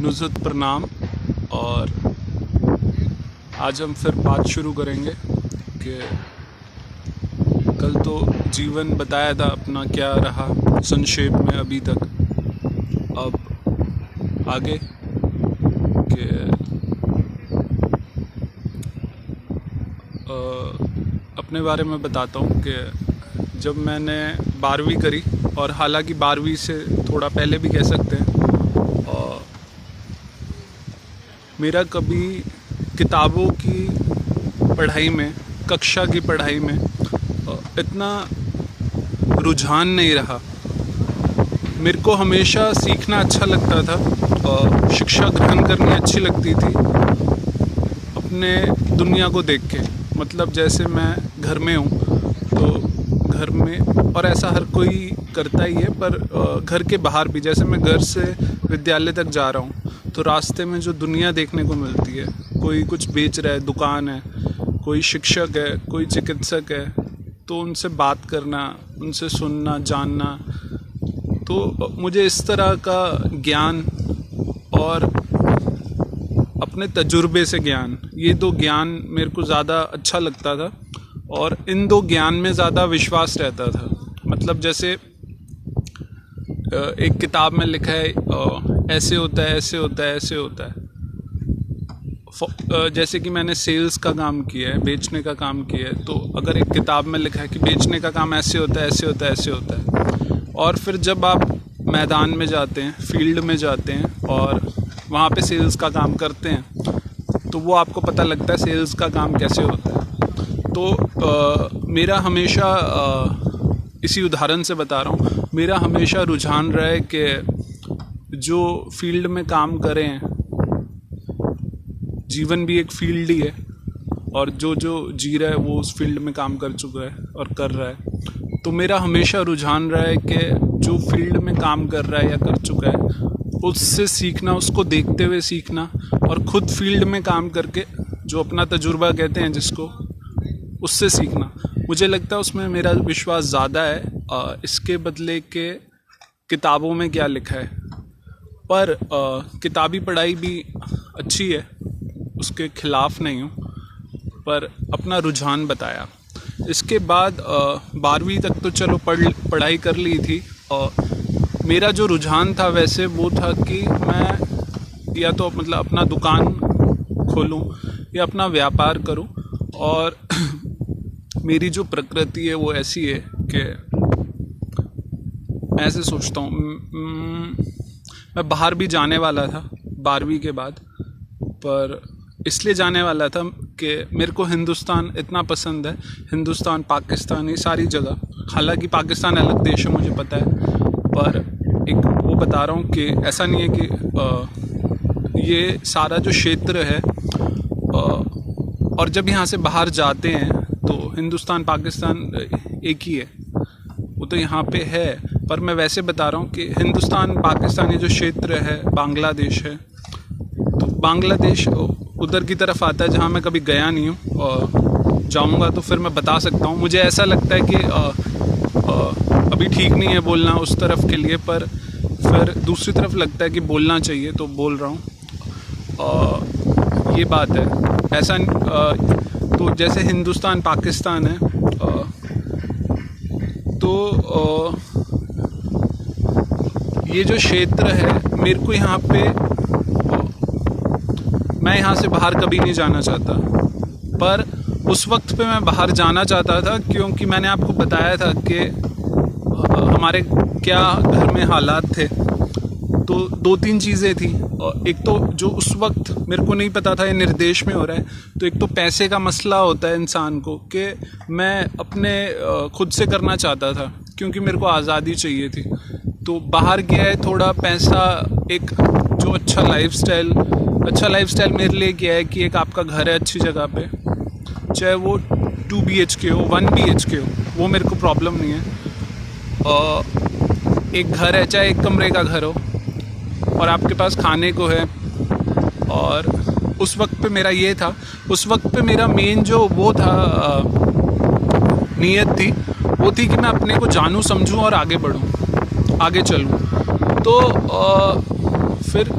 नुज़त प्रणाम। और आज हम फिर बात शुरू करेंगे कि कल तो जीवन बताया था अपना क्या रहा संक्षेप में अभी तक। अब आगे कि अपने बारे में बताता हूँ कि जब मैंने 12वीं करी, और हालांकि 12वीं से थोड़ा पहले भी कह सकते हैं, मेरा कभी किताबों की पढ़ाई में, कक्षा की पढ़ाई में इतना रुझान नहीं रहा। मेरे को हमेशा सीखना अच्छा लगता था, शिक्षा ग्रहण करनी अच्छी लगती थी अपने दुनिया को देख के। मतलब जैसे मैं घर में हूँ तो घर में, और ऐसा हर कोई करता ही है, पर घर के बाहर भी, जैसे मैं घर से विद्यालय तक जा रहा हूँ तो रास्ते में जो दुनिया देखने को मिलती है, कोई कुछ बेच रहा है, दुकान है, कोई शिक्षक है, कोई चिकित्सक है, तो उनसे बात करना, उनसे सुनना, जानना, तो मुझे इस तरह का ज्ञान और अपने तजुर्बे से ज्ञान, ये दो ज्ञान मेरे को ज़्यादा अच्छा लगता था और इन दो ज्ञान में ज़्यादा विश्वास रहता था। मतलब जैसे एक किताब में लिखा है ऐसे होता है, ऐसे होता है, ऐसे होता है। जैसे कि मैंने सेल्स का काम किया है, बेचने का काम किया है, तो अगर एक किताब में लिखा है कि बेचने का काम ऐसे होता है, ऐसे होता है, ऐसे होता है, और फिर जब आप मैदान में जाते हैं, फील्ड में जाते हैं और वहाँ पे सेल्स का काम करते हैं, तो वो आपको पता लगता है सेल्स का काम कैसे होता है। तो मेरा हमेशा इसी उदाहरण से बता रहा हूँ, मेरा हमेशा रुझान रहा है कि जो फील्ड में काम करें, जीवन भी एक फील्ड ही है, और जो जी रहा है वो उस फील्ड में काम कर चुका है और कर रहा है। तो मेरा हमेशा रुझान रहा है कि जो फील्ड में काम कर रहा है या कर चुका है, उससे सीखना, उसको देखते हुए सीखना, और ख़ुद फील्ड में काम करके जो अपना तजुर्बा कहते हैं जिसको, उससे सीखना। मुझे लगता है उसमें मेरा विश्वास ज़्यादा है इसके बदले के किताबों में क्या लिखा है। पर किताबी पढ़ाई भी अच्छी है, उसके ख़िलाफ़ नहीं हूँ, पर अपना रुझान बताया। इसके बाद 12वीं तक तो चलो पढ़ाई कर ली थी, और मेरा जो रुझान था वैसे वो था कि मैं या तो मतलब अपना दुकान खोलूं या अपना व्यापार करूं। और मेरी जो प्रकृति है वो ऐसी है कि मैं ऐसे सोचता हूँ, मैं बाहर भी जाने वाला था 12वीं के बाद, पर इसलिए जाने वाला था कि मेरे को हिंदुस्तान इतना पसंद है, हिंदुस्तान, पाकिस्तान, ये सारी जगह। हालांकि पाकिस्तान अलग देश है मुझे पता है, पर एक वो बता रहा हूँ कि ऐसा नहीं है कि ये सारा जो क्षेत्र है, और जब यहाँ से बाहर जाते हैं तो हिंदुस्तान पाकिस्तान एक ही है, वो तो यहाँ पे है। पर मैं वैसे बता रहा हूँ कि हिंदुस्तान पाकिस्तान ये जो क्षेत्र है, बांग्लादेश है, तो बांग्लादेश उधर की तरफ आता है जहाँ मैं कभी गया नहीं हूँ, और जाऊँगा तो फिर मैं बता सकता हूँ। मुझे ऐसा लगता है कि अभी ठीक नहीं है बोलना उस तरफ के लिए, पर फिर दूसरी तरफ लगता है कि बोलना चाहिए, तो बोल रहा हूँ। ये बात है। ऐसा तो जैसे हिंदुस्तान पाकिस्तान है, तो ये जो क्षेत्र है, मेरे को यहाँ पे, मैं यहाँ से बाहर कभी नहीं जाना चाहता, पर उस वक्त पे मैं बाहर जाना चाहता था क्योंकि मैंने आपको बताया था कि हमारे क्या घर में हालात थे। तो 2-3 चीज़ें थी। एक तो जो उस वक्त मेरे को नहीं पता था ये निर्देश में हो रहा है, तो एक तो पैसे का मसला होता है इंसान को, कि मैं अपने खुद से करना चाहता था क्योंकि मेरे को आज़ादी चाहिए थी। तो बाहर गया है, थोड़ा पैसा, एक जो अच्छा लाइफस्टाइल मेरे लिए क्या है कि एक आपका घर है अच्छी जगह पे, चाहे वो 2 BHK हो, 1 BHK हो, वो मेरे को प्रॉब्लम नहीं है। एक घर है, चाहे एक कमरे का घर हो, और आपके पास खाने को है। और उस वक्त पे मेरा ये था, उस वक्त पे मेरा मेन जो वो था, नीयत थी, वो थी कि मैं अपने को जानूं, समझूं और आगे बढ़ूं, आगे चलूं। तो फिर